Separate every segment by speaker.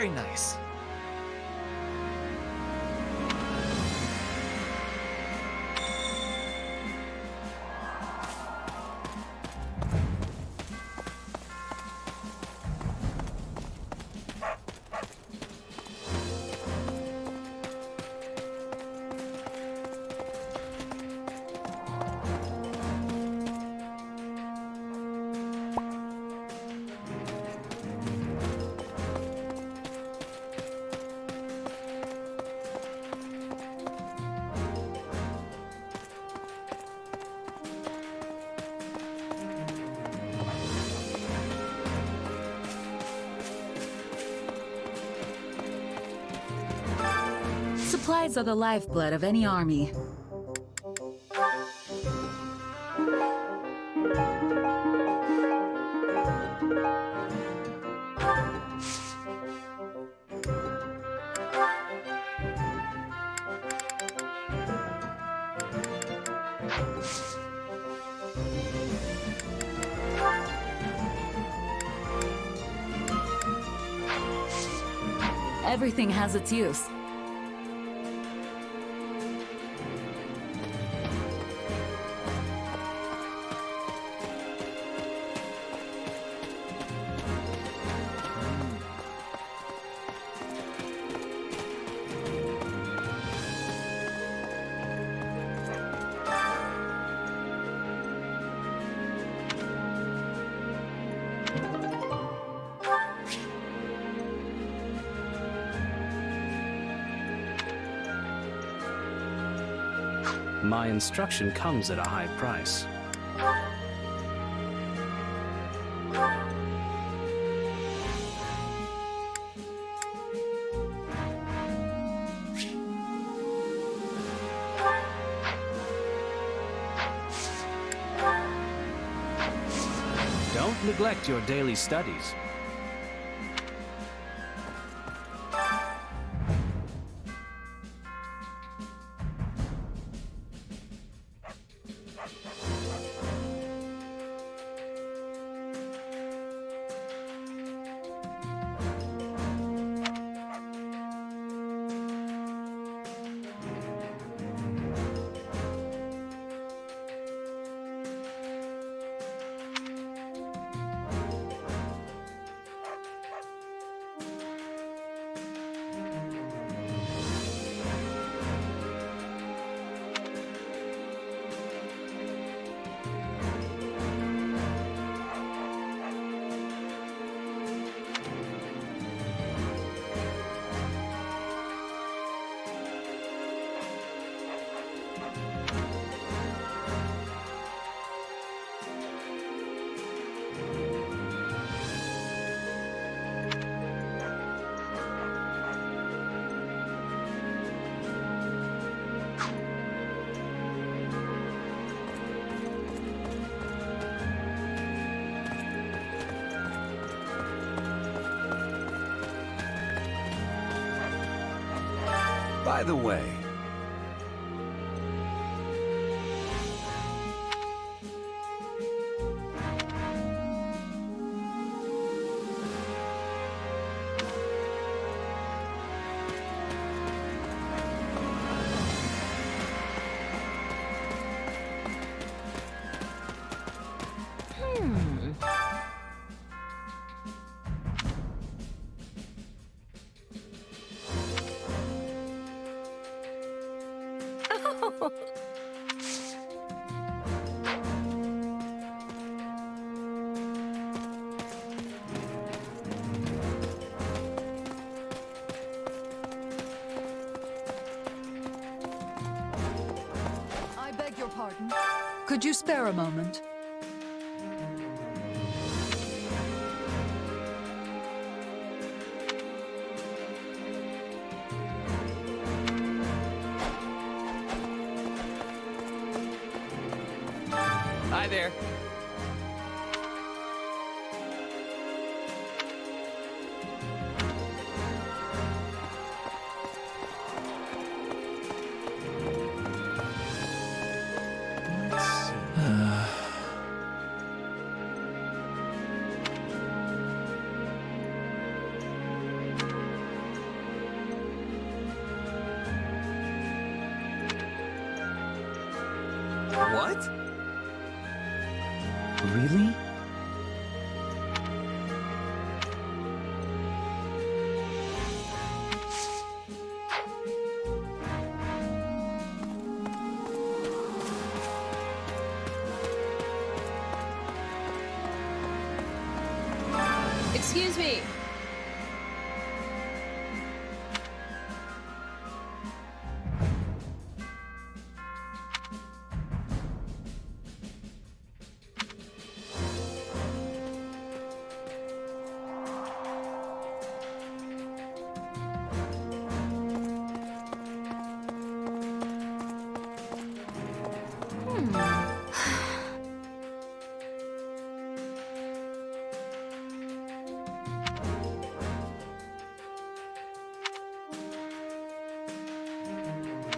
Speaker 1: Very nice.
Speaker 2: Supplies are the lifeblood of any army. Everything has its use.
Speaker 3: My instruction comes at a high price. Don't neglect your daily studies.
Speaker 4: By the way,
Speaker 5: I beg your pardon. Could you spare a moment?
Speaker 1: Hi there. What?
Speaker 3: Really?
Speaker 4: Excuse me.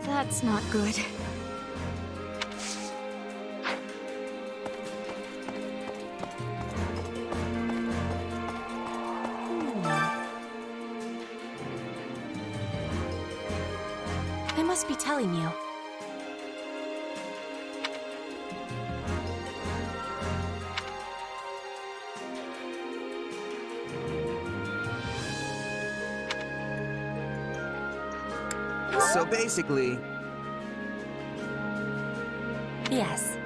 Speaker 6: That's not good. I must be telling you.
Speaker 1: So basically...
Speaker 6: Yes.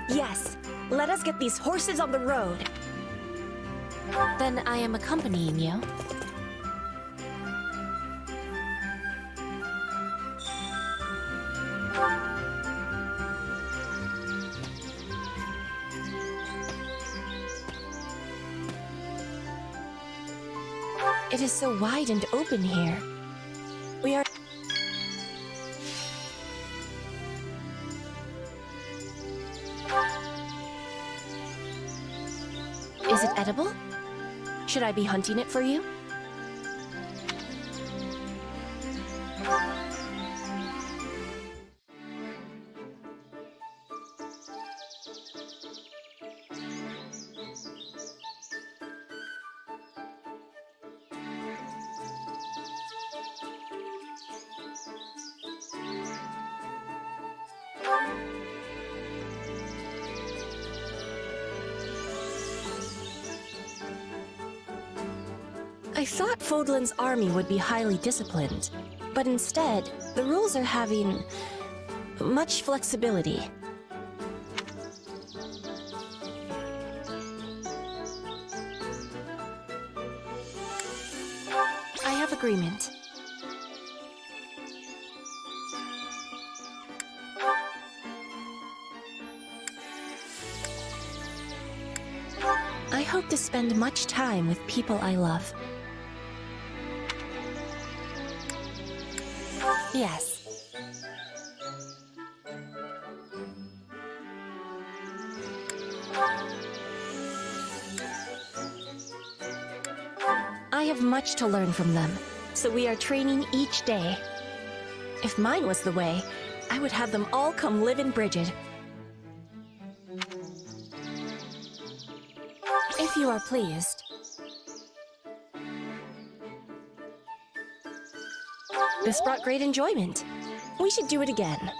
Speaker 6: Yes. Let us get these horses on the road. Then I am accompanying you. It is so wide and open here. We are... Is it edible? Should I be hunting it for you? I thought Fódlan's army would be highly disciplined, but instead, the rules are having much flexibility. I have agreement. I hope to spend much time with people I love. Yes. I have much to learn from them, so we are training each day. If mine was the way, I would have them all come live in Brigid. If you are pleased. This brought great enjoyment. We should do it again.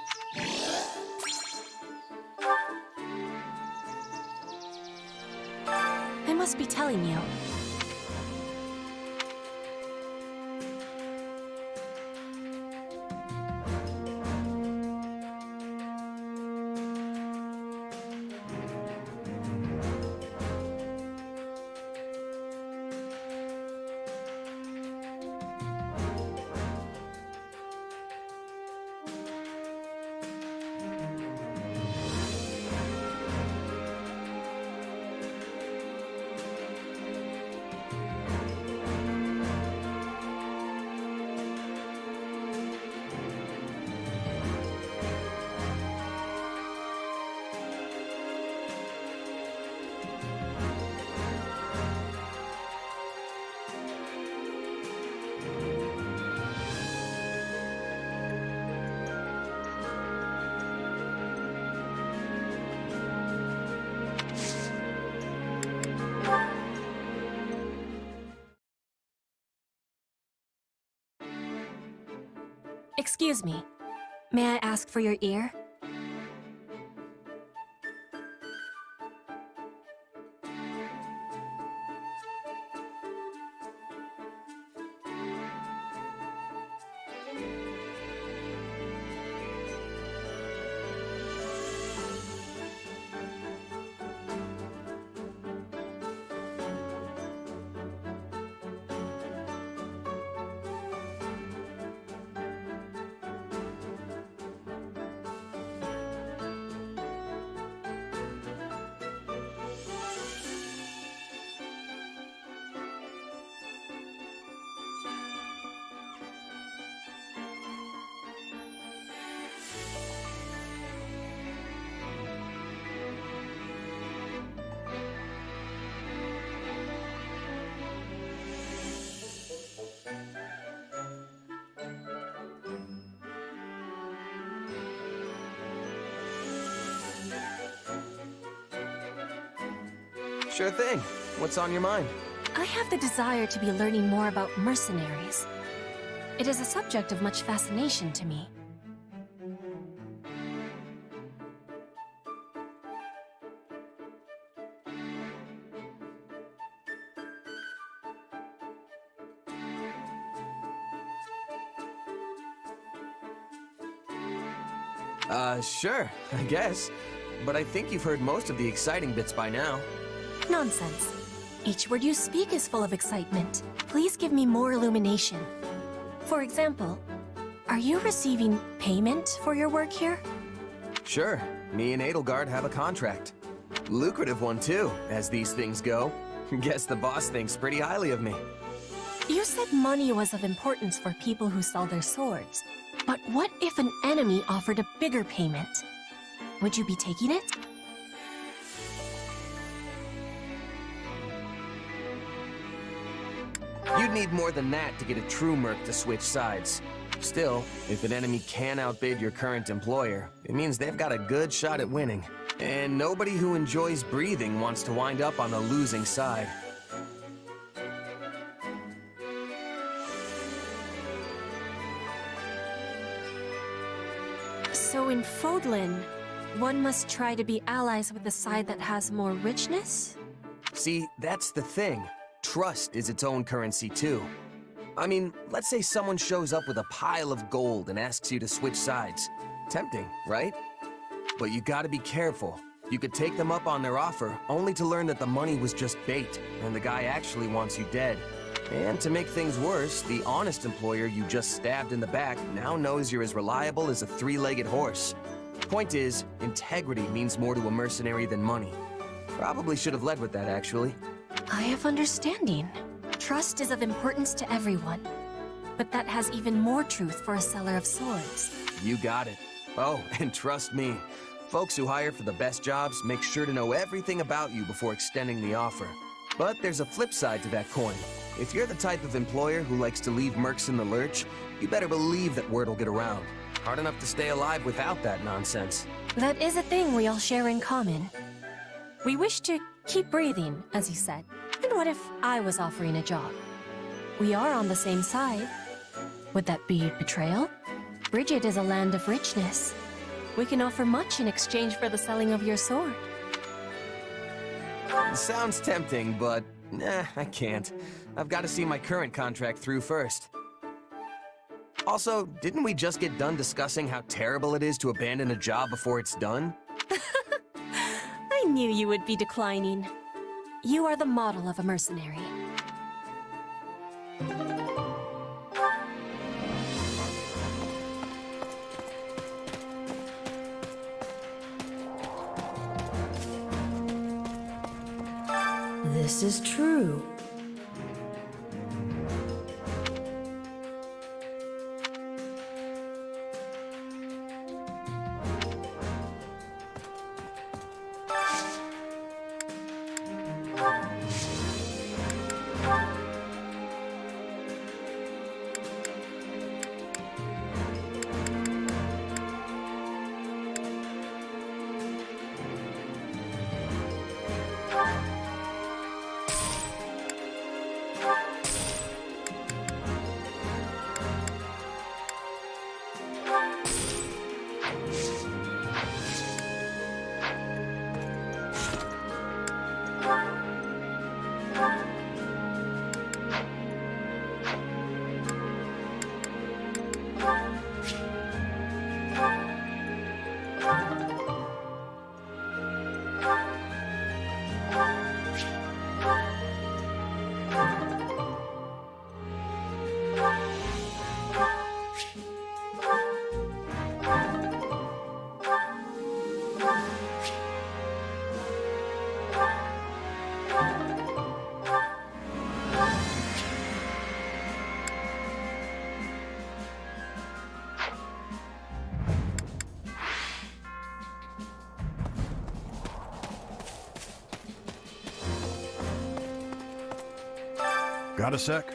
Speaker 6: I must be telling you. Excuse me. May I ask for your ear?
Speaker 1: Sure thing. What's on your mind?
Speaker 6: I have the desire to be learning more about mercenaries. It is a subject of much fascination to me.
Speaker 1: Sure, I guess. But I think you've heard most of the exciting bits by now.
Speaker 6: Nonsense. Each word you speak is full of excitement. Please give me more illumination. For example, are you receiving payment for your work here?
Speaker 1: Sure, me and Edelgard have a contract. Lucrative one too, as these things go. Guess the boss thinks pretty highly of me.
Speaker 6: You said money was of importance for people who sell their swords. But what if an enemy offered a bigger payment? Would you be taking it?
Speaker 1: You'd need more than that to get a true merc to switch sides. Still, if an enemy can outbid your current employer, it means they've got a good shot at winning. And nobody who enjoys breathing wants to wind up on the losing side.
Speaker 6: So in Fódlan, one must try to be allies with the side that has more richness?
Speaker 1: See, that's the thing. Trust is its own currency too. I mean, let's say someone shows up with a pile of gold and asks you to switch sides. Tempting, right? But you gotta be careful. You could take them up on their offer, only to learn that the money was just bait, and the guy actually wants you dead. And to make things worse, the honest employer you just stabbed in the back now knows you're as reliable as a three-legged horse. Point is, integrity means more to a mercenary than money. Probably should have led with that, actually.
Speaker 6: I have understanding. Trust is of importance to everyone. But that has even more truth for a seller of swords.
Speaker 1: You got it. Oh, and trust me, folks who hire for the best jobs make sure to know everything about you before extending the offer. But there's a flip side to that coin. If you're the type of employer who likes to leave mercs in the lurch, you better believe that word will get around. Hard enough to stay alive without that nonsense.
Speaker 6: That is a thing we all share in common. We wish to keep breathing, as you said. And what if I was offering a job? We are on the same side. Would that be betrayal? Bridget is a land of richness. We can offer much in exchange for the selling of your sword.
Speaker 1: Sounds tempting, but nah, I can't. I've got to see my current contract through first. Also, didn't we just get done discussing how terrible it is to abandon a job before it's done?
Speaker 6: I knew you would be declining. You are the model of a mercenary.
Speaker 7: This is true.
Speaker 8: Got a sec?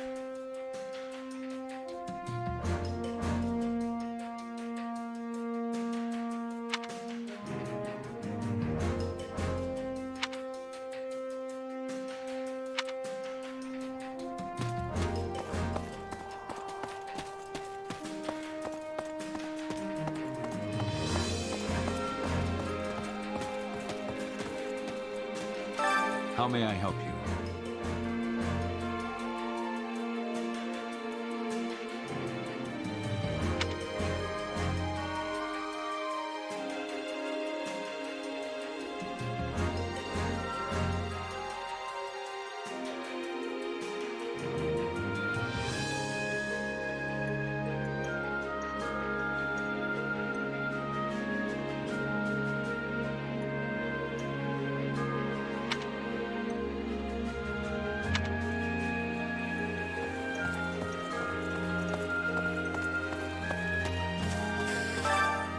Speaker 9: How may I help you?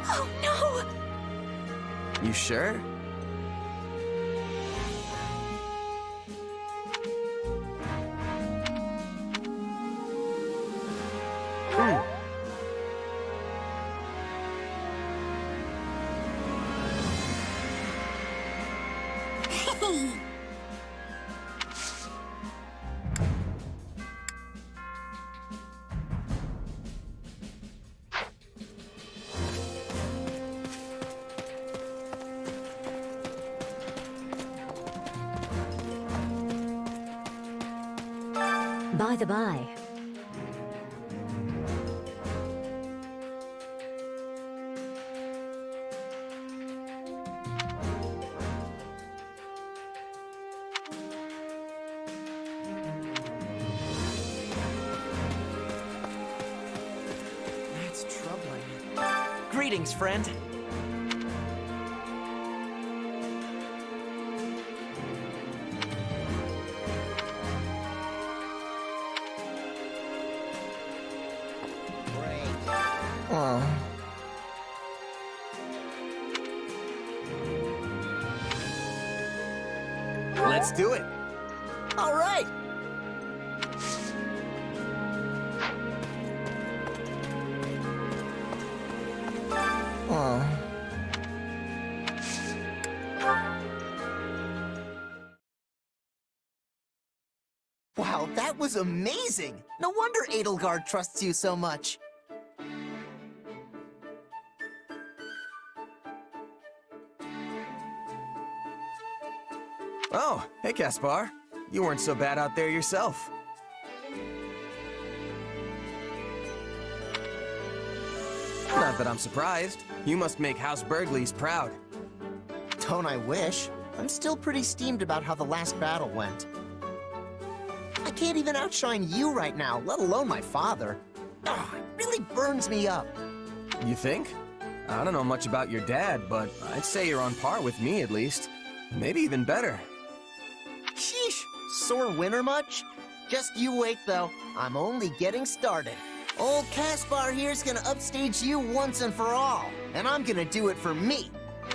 Speaker 6: Oh no!
Speaker 1: You sure?
Speaker 7: By the by,
Speaker 10: That's troubling. Greetings, friend.
Speaker 1: Let's do it.
Speaker 10: All right. Wow, that was amazing! No wonder Edelgard trusts you so much.
Speaker 1: Oh, hey, Caspar. You weren't so bad out there yourself. Not that I'm surprised. You must make House Burgleys proud.
Speaker 10: Don't I wish? I'm still pretty steamed about how the last battle went. I can't even outshine you right now, let alone my father. Ugh, it really burns me up.
Speaker 1: You think? I don't know much about your dad, but I'd say you're on par with me at least. Maybe even better.
Speaker 10: Sheesh, sore winner much? Just you wait though, I'm only getting started. Old Caspar here's gonna upstage you once and for all, and I'm gonna do it for me.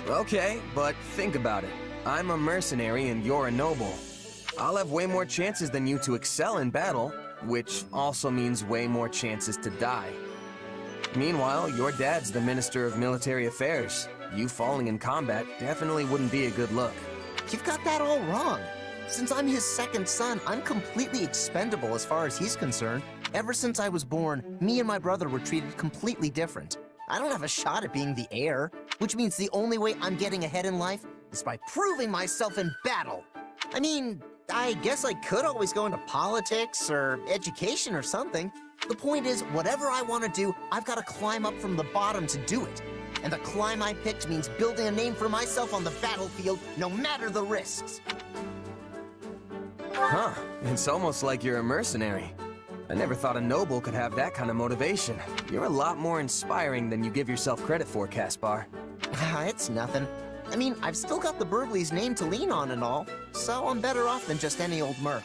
Speaker 1: Okay, but think about it. I'm a mercenary and you're a noble. I'll have way more chances than you to excel in battle, which also means way more chances to die. Meanwhile, your dad's the Minister of Military Affairs. You falling in combat definitely wouldn't be a good look.
Speaker 10: You've got that all wrong. Since I'm his second son, I'm completely expendable as far as he's concerned. Ever since I was born, me and my brother were treated completely different. I don't have a shot at being the heir, which means the only way I'm getting ahead in life is by proving myself in battle. I mean, I guess I could always go into politics or education or something. The point is, whatever I want to do, I've got to climb up from the bottom to do it. And the climb I picked means building a name for myself on the battlefield, no matter the risks.
Speaker 1: Huh, it's almost like you're a mercenary. I never thought a noble could have that kind of motivation. You're a lot more inspiring than you give yourself credit for, Caspar.
Speaker 10: It's nothing. I mean, I've still got the Burgleys' name to lean on and all, so I'm better off than just any old merc.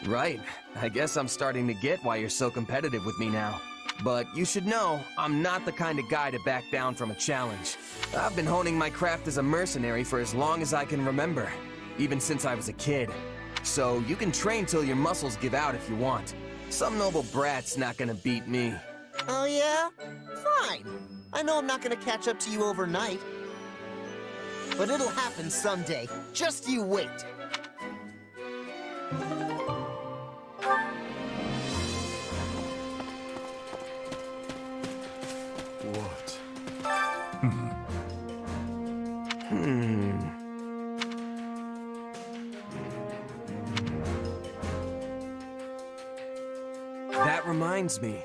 Speaker 1: Right. I guess I'm starting to get why you're so competitive with me now. But you should know, I'm not the kind of guy to back down from a challenge. I've been honing my craft as a mercenary for as long as I can remember, even since I was a kid. So you can train till your muscles give out if you want. Some noble brat's not gonna beat me.
Speaker 10: Oh yeah? Fine. I know I'm not gonna catch up to you overnight. But it'll happen someday. Just you wait.
Speaker 8: What?
Speaker 1: That reminds me.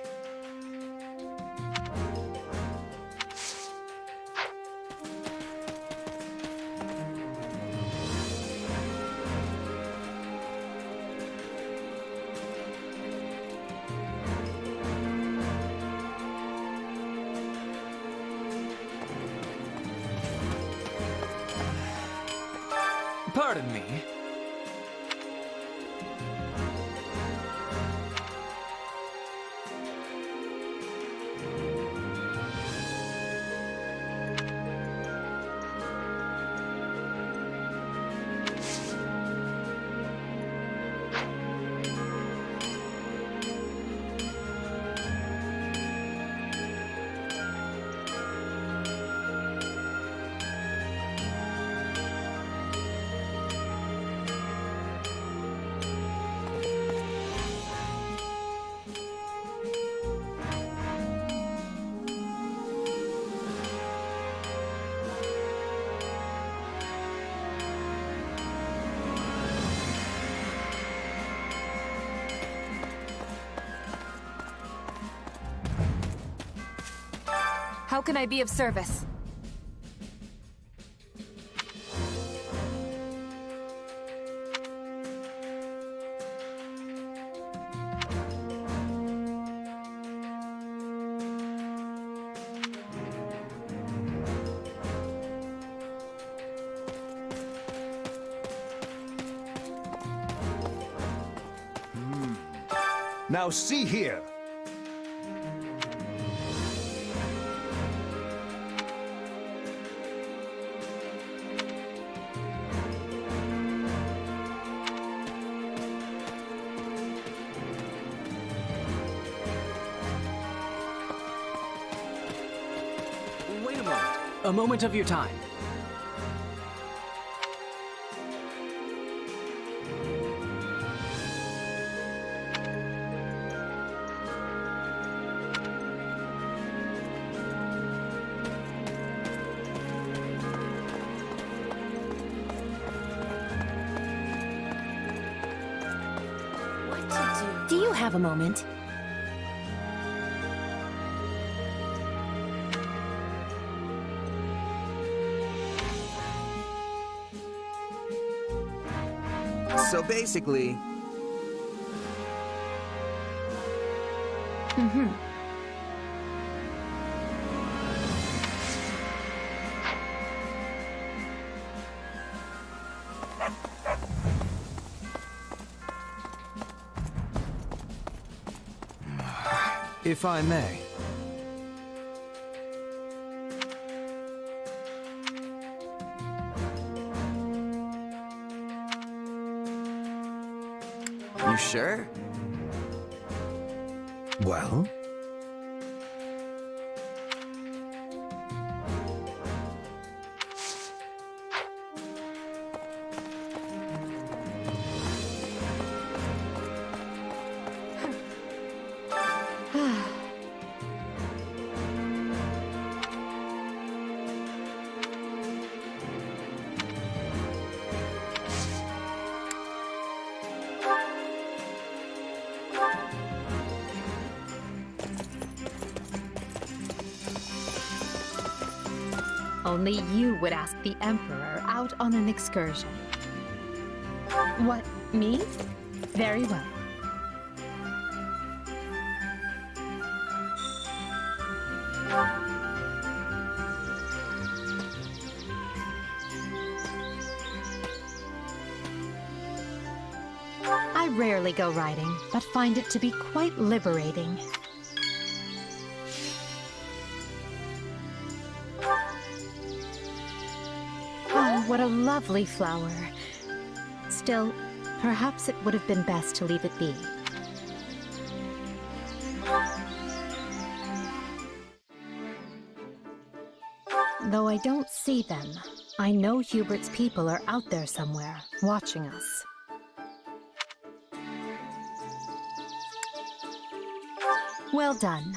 Speaker 9: Pardon me.
Speaker 4: How can I be of service?
Speaker 8: Now see here.
Speaker 3: Wait a moment. A moment of your time.
Speaker 6: What to do? Do you have a moment?
Speaker 1: So basically,
Speaker 9: If I may.
Speaker 1: you sure?
Speaker 9: Well?
Speaker 2: Only you would ask the Emperor out on an excursion. What, me? Very well. I rarely go riding, but find it to be quite liberating. Oh, what a lovely flower. Still, Perhaps it would have been best to leave it be. Though I don't see them, I know Hubert's people are out there somewhere, watching us. Well done.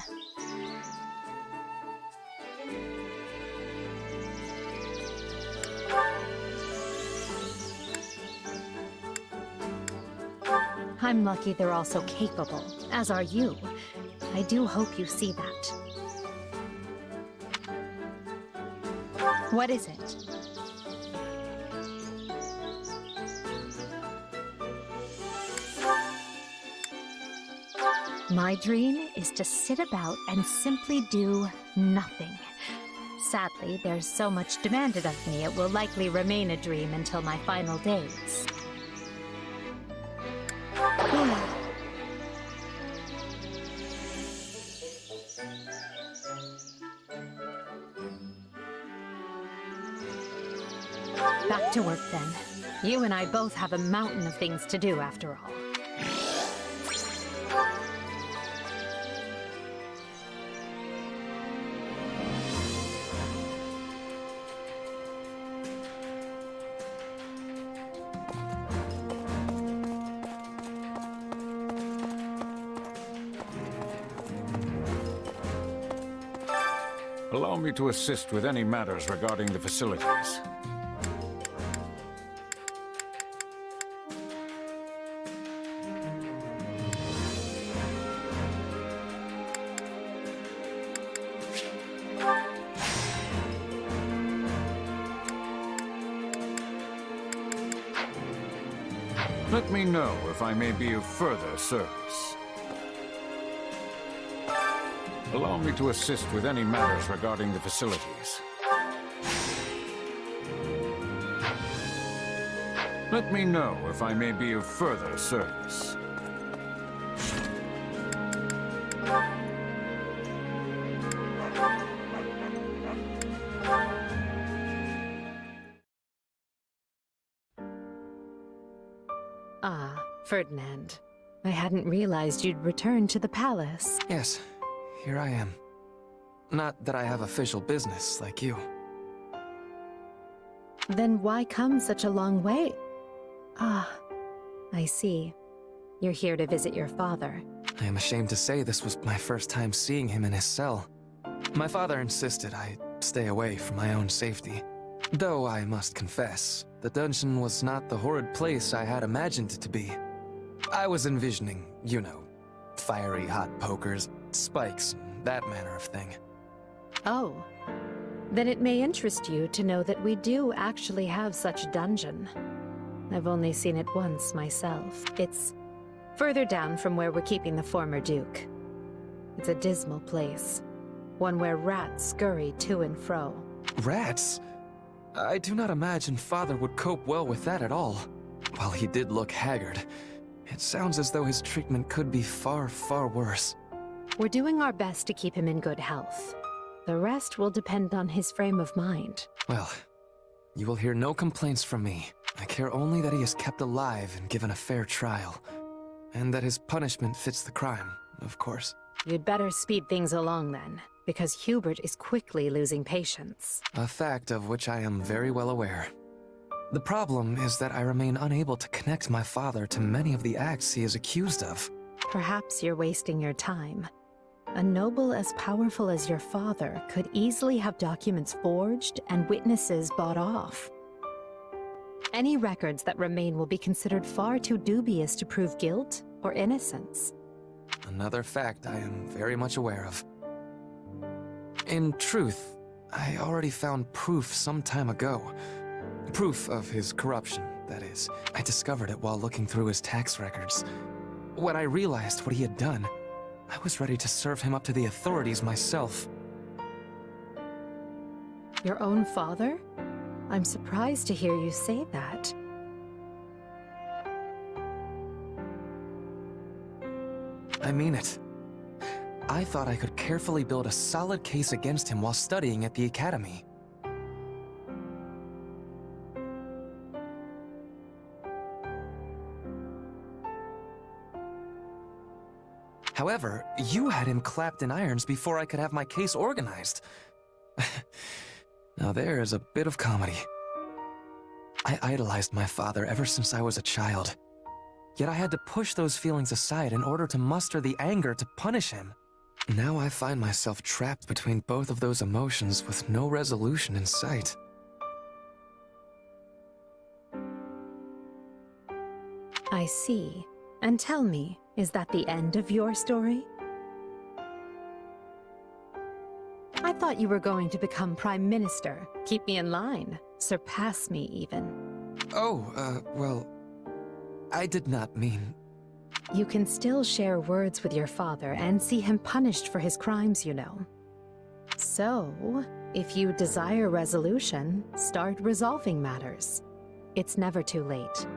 Speaker 2: I'm lucky they're also capable, as are you. I do hope you see that. What is it? My dream is to sit about and simply do nothing. Sadly, there's so much demanded of me, it will likely remain a dream until my final days. Back to work then. You and I both have a mountain of things to do after all.
Speaker 11: Allow me to assist with any matters regarding the facilities. Let me know if I may be of further service. Allow me to assist with any matters regarding the facilities. Let me know if I may be of further service.
Speaker 2: Ah, Ferdinand. I hadn't realized you'd returned to the palace.
Speaker 9: Yes, here I am. Not that I have official business like you.
Speaker 2: Then why come such a long way? Ah, I see. You're here to visit your father.
Speaker 9: I am ashamed to say this was my first time seeing him in his cell. My father insisted I stay away for my own safety. Though I must confess, the dungeon was not the horrid place I had imagined it to be. I was envisioning, you know, fiery hot pokers, spikes, and that manner of thing.
Speaker 2: Oh. Then it may interest you to know that we do actually have such a dungeon. I've only seen it once myself. It's further down from where we're keeping the former Duke. It's a dismal place. One where rats scurry to and fro.
Speaker 9: Rats? I do not imagine Father would cope well with that at all. While he did look haggard, it sounds as though his treatment could be far, far worse.
Speaker 2: We're doing our best to keep him in good health. The rest will depend on his frame of mind.
Speaker 9: Well, you will hear no complaints from me. I care only that he is kept alive and given a fair trial. And that his punishment fits the crime, of course.
Speaker 2: You'd better speed things along then, because Hubert is quickly losing patience.
Speaker 9: A fact of which I am very well aware. The problem is that I remain unable to connect my father to many of the acts he is accused of.
Speaker 2: Perhaps you're wasting your time. A noble as powerful as your father could easily have documents forged and witnesses bought off. Any records that remain will be considered far too dubious to prove guilt or innocence.
Speaker 9: Another fact I am very much aware of. In truth, I already found proof some time ago. Proof of his corruption, that is. I discovered it while looking through his tax records. When I realized what he had done, I was ready to serve him up to the authorities myself.
Speaker 2: Your own father? I'm surprised to hear you say that.
Speaker 9: I mean it. I thought I could carefully build a solid case against him while studying at the academy. However, you had him clapped in irons before I could have my case organized. Now there is a bit of comedy. I idolized my father ever since I was a child. Yet I had to push those feelings aside in order to muster the anger to punish him. Now I find myself trapped between both of those emotions with no resolution in sight.
Speaker 2: I see. And tell me, is that the end of your story? I thought you were going to become Prime Minister. Keep me in line. Surpass me, even.
Speaker 9: Oh, well, I did not mean...
Speaker 2: You can still share words with your father and see him punished for his crimes, you know. So, if you desire resolution, start resolving matters. It's never too late.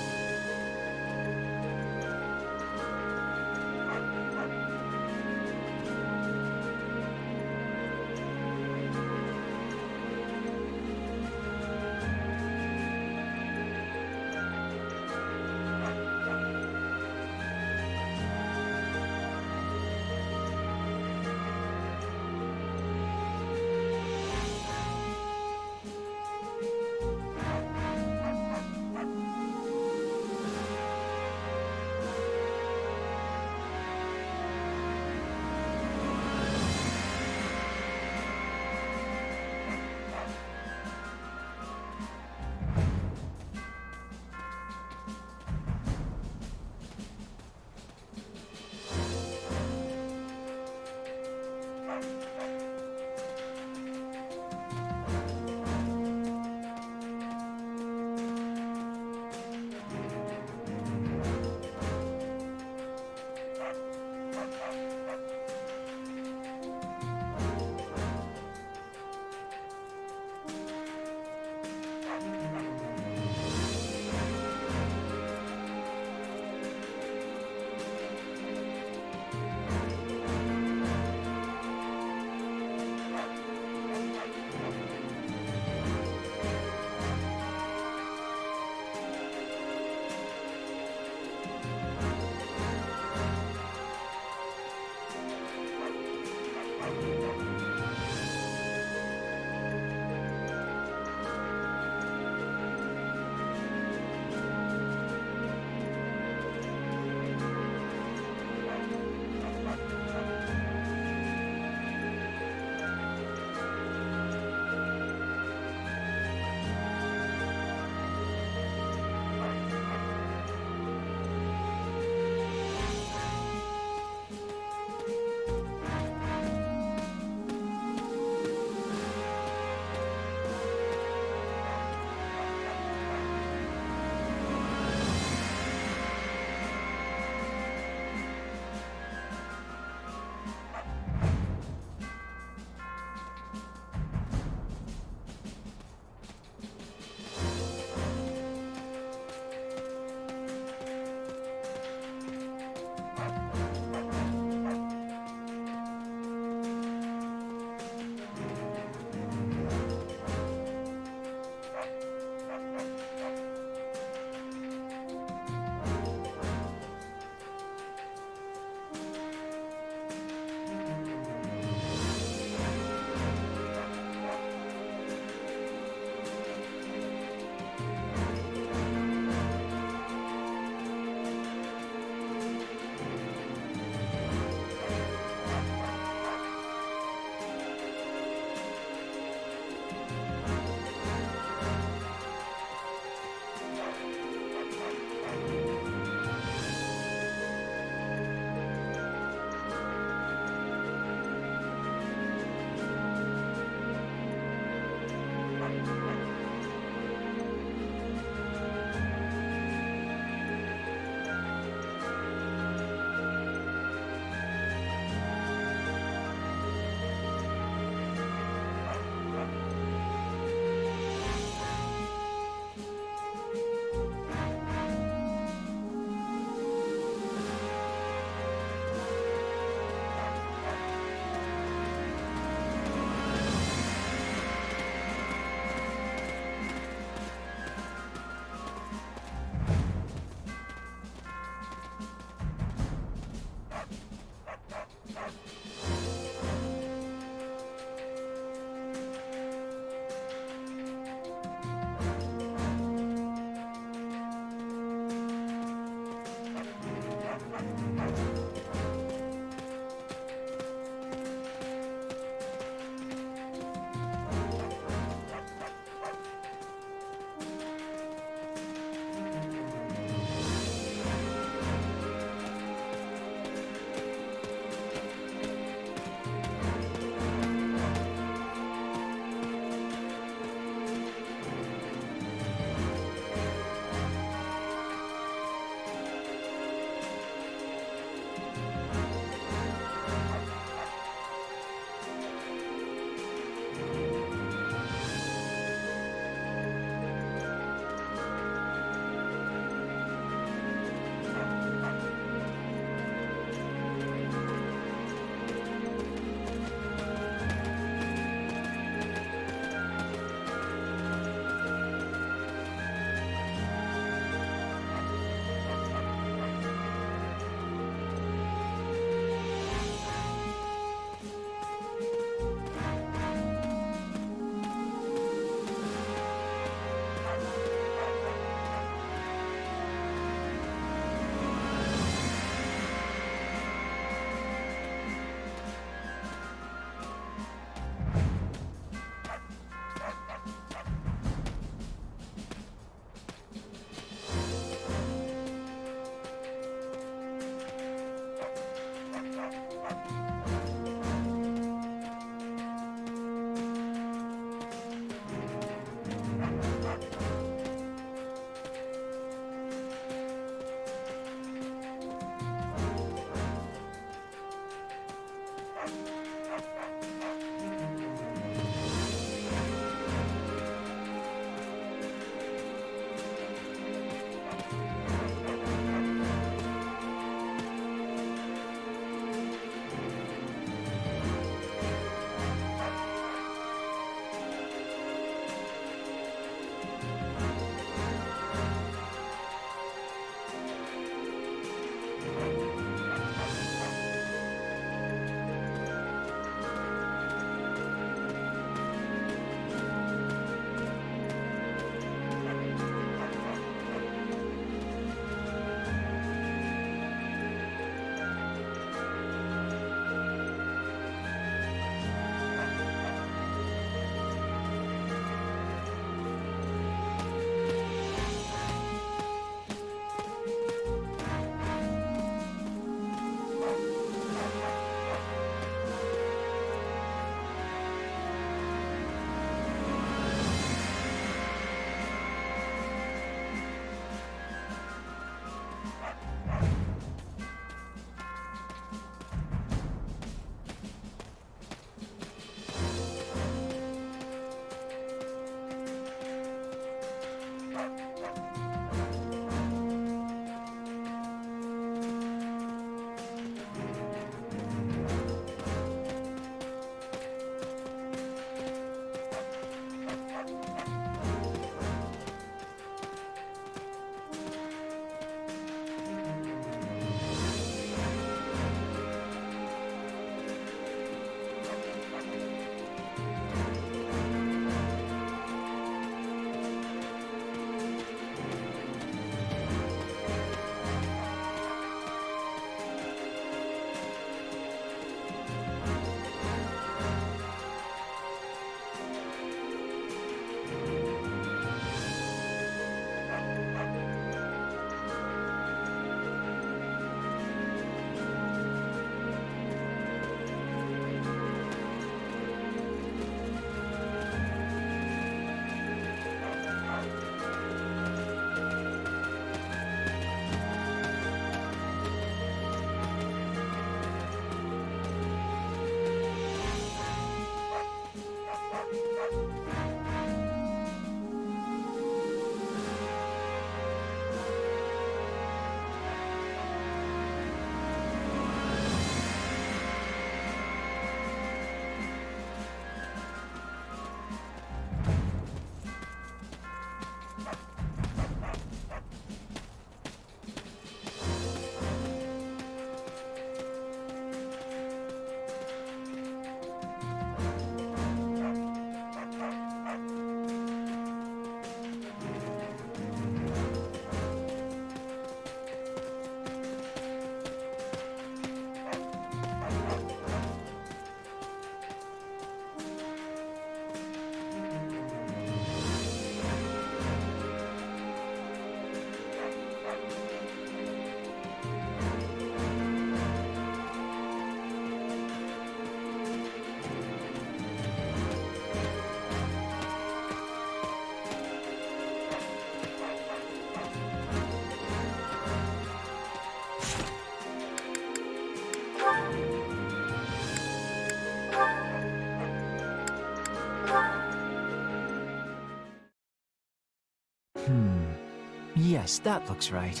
Speaker 12: Yes, that looks right.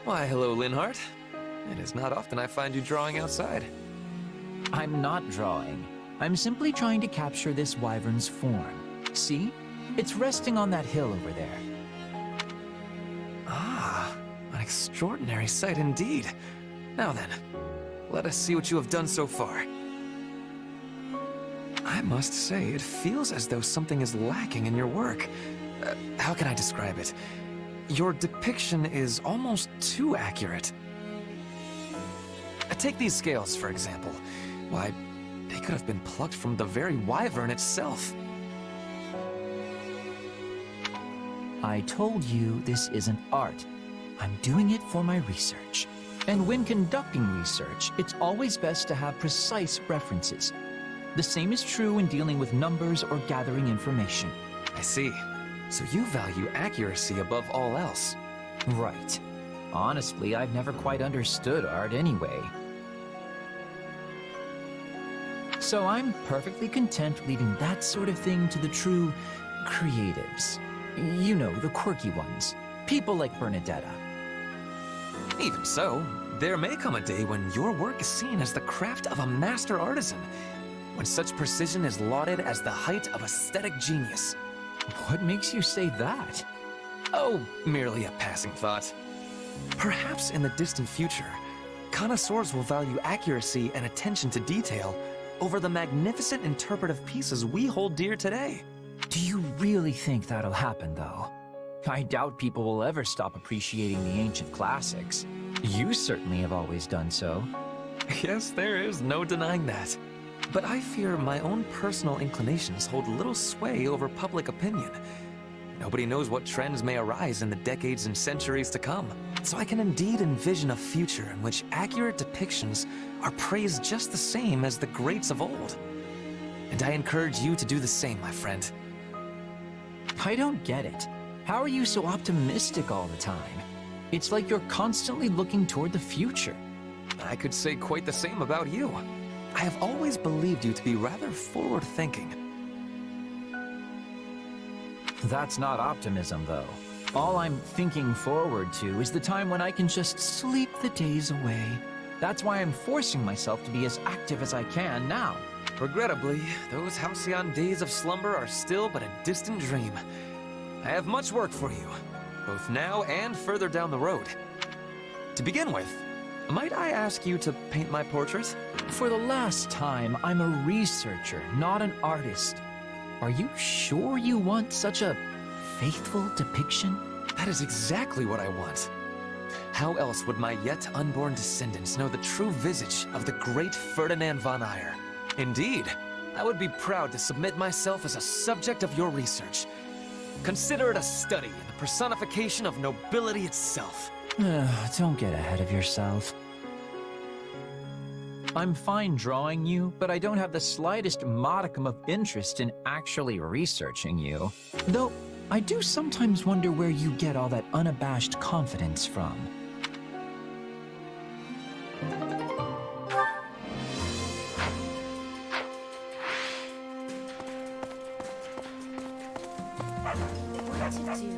Speaker 9: Why, hello, Linhart. It is not often I find you drawing outside.
Speaker 12: I'm not drawing. I'm simply trying to capture this wyvern's form. See? It's resting on that hill over there.
Speaker 9: Ah, an extraordinary sight indeed. Now then, let us see what you have done so far. I must say, it feels as though something is lacking in your work. How can I describe it? Your depiction is almost too accurate. Take these scales, for example. Why, they could have been plucked from the very wyvern itself.
Speaker 12: I told you this isn't art. I'm doing it for my research. And when conducting research, it's always best to have precise references. The same is true in dealing with numbers or gathering information.
Speaker 9: I see. So you value accuracy above all else.
Speaker 12: Right. Honestly, I've never quite understood art anyway. So I'm perfectly content leaving that sort of thing to the true creatives. You know, the quirky ones. People like Bernadetta.
Speaker 9: Even so, there may come a day when your work is seen as the craft of a master artisan, when such precision is lauded as the height of aesthetic genius.
Speaker 12: What makes you say that?
Speaker 9: Oh, merely a passing thought. Perhaps in the distant future, connoisseurs will value accuracy and attention to detail over the magnificent interpretive pieces we hold dear today.
Speaker 12: Do you really think that'll happen, though? I doubt people will ever stop appreciating the ancient classics. You certainly have always done so.
Speaker 9: Yes, there is no denying that. But I fear my own personal inclinations hold little sway over public opinion. Nobody knows what trends may arise in the decades and centuries to come. So I can indeed envision a future in which accurate depictions are praised just the same as the greats of old. And I encourage you to do the same, my friend.
Speaker 12: I don't get it. How are you so optimistic all the time? It's like you're constantly looking toward the future.
Speaker 9: I could say quite the same about you. I have always believed you to be rather forward-thinking.
Speaker 12: That's not optimism, though. All I'm thinking forward to is the time when I can just sleep the days away. That's why I'm forcing myself to be as active as I can now.
Speaker 9: Regrettably, those halcyon days of slumber are still but a distant dream. I have much work for you, both now and further down the road. To begin with, might I ask you to paint my portrait?
Speaker 12: For the last time, I'm a researcher, not an artist. Are you sure you want such a faithful depiction?
Speaker 9: That is exactly what I want. How else would my yet unborn descendants know the true visage of the great Ferdinand von Eyre? Indeed, I would be proud to submit myself as a subject of your research. Consider it a study in the personification of nobility itself.
Speaker 12: Don't get ahead of yourself. I'm fine drawing you, but I don't have the slightest modicum of interest in actually researching you. Though, I do sometimes wonder where you get all that unabashed confidence from.
Speaker 2: What to do?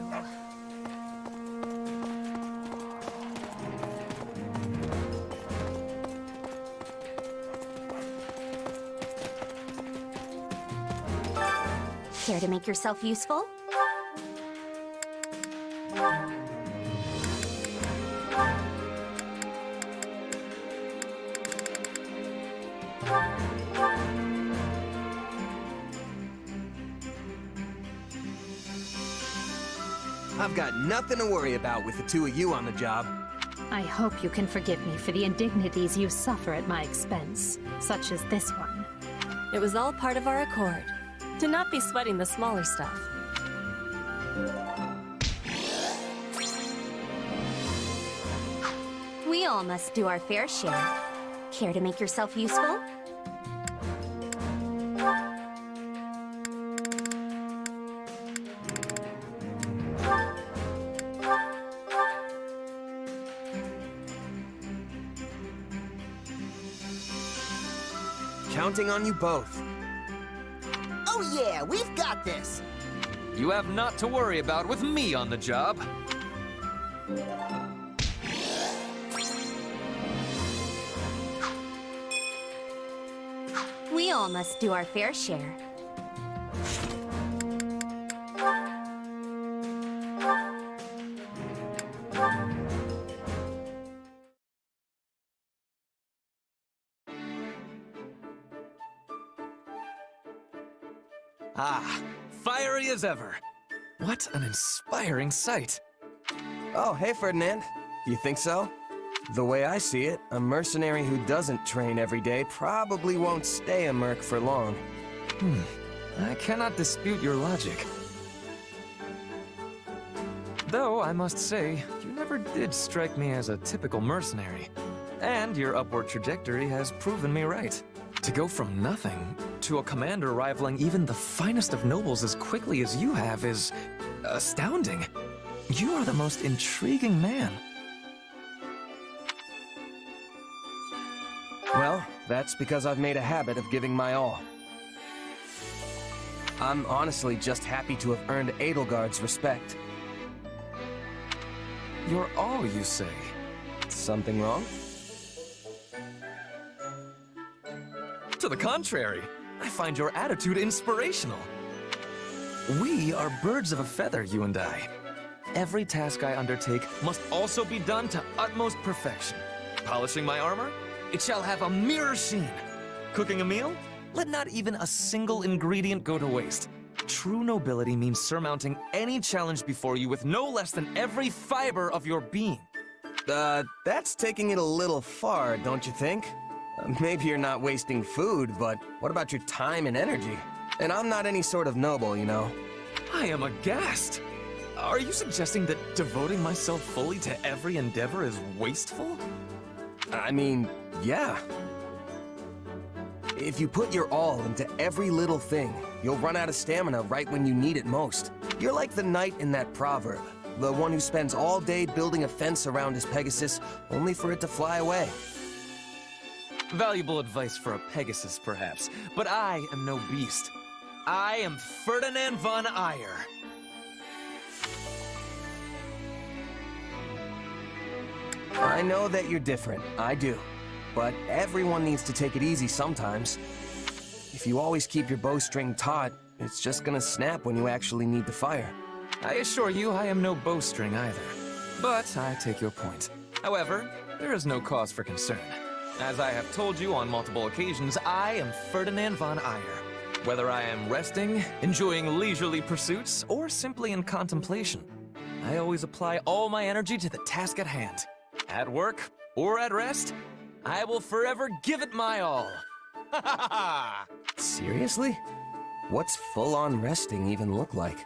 Speaker 13: Care to make yourself useful?
Speaker 1: I've got nothing to worry about with the two of you on the job.
Speaker 2: I hope you can forgive me for the indignities you suffer at my expense, such as this one.
Speaker 6: It was all part of our accord. To not be sweating the smaller stuff.
Speaker 13: We all must do our fair share. Care to make yourself useful?
Speaker 1: Counting on you both.
Speaker 10: Oh yeah, we've got this!
Speaker 9: you have naught to worry about with me on the job.
Speaker 13: We all must do our fair share.
Speaker 9: Ah, fiery as ever. What an inspiring sight.
Speaker 1: Oh, hey, Ferdinand. You think so? The way I see it, a mercenary who doesn't train every day probably won't stay a merc for long.
Speaker 9: I cannot dispute your logic. Though, I must say, you never did strike me as a typical mercenary. And your upward trajectory has proven me right. To go from nothing to a commander rivaling even the finest of nobles as quickly as you have is astounding. You are the most intriguing man.
Speaker 1: Well, that's because I've made a habit of giving my all. I'm honestly just happy to have earned Edelgard's respect.
Speaker 9: You're all, you say?
Speaker 1: Something wrong?
Speaker 9: To the contrary, I find your attitude inspirational. We are birds of a feather, you and I. Every task I undertake must also be done to utmost perfection. Polishing my armor? It shall have a mirror sheen. Cooking a meal? Let not even a single ingredient go to waste. True nobility means surmounting any challenge before you with no less than every fiber of your being.
Speaker 1: That's taking it a little far, don't you think? Maybe you're not wasting food, but what about your time and energy? And I'm not any sort of noble, you know.
Speaker 9: I am aghast. Are you suggesting that devoting myself fully to every endeavor is wasteful?
Speaker 1: I mean, yeah. If you put your all into every little thing, you'll run out of stamina right when you need it most. You're like the knight in that proverb, the one who spends all day building a fence around his Pegasus, only for it to fly away.
Speaker 9: Valuable advice for a Pegasus, perhaps, but I am no beast. I am Ferdinand von Ayer.
Speaker 1: I know that you're different, I do. But everyone needs to take it easy sometimes. If you always keep your bowstring taut, it's just gonna snap when you actually need to fire.
Speaker 9: I assure you I am no bowstring either. But I take your point. However, there is no cause for concern. As I have told you on multiple occasions, I am Ferdinand von Ayer. Whether I am resting, enjoying leisurely pursuits, or simply in contemplation, I always apply all my energy to the task at hand. At work or at rest, I will forever give it my all. Ha ha ha!
Speaker 1: Seriously? What's full-on resting even look like?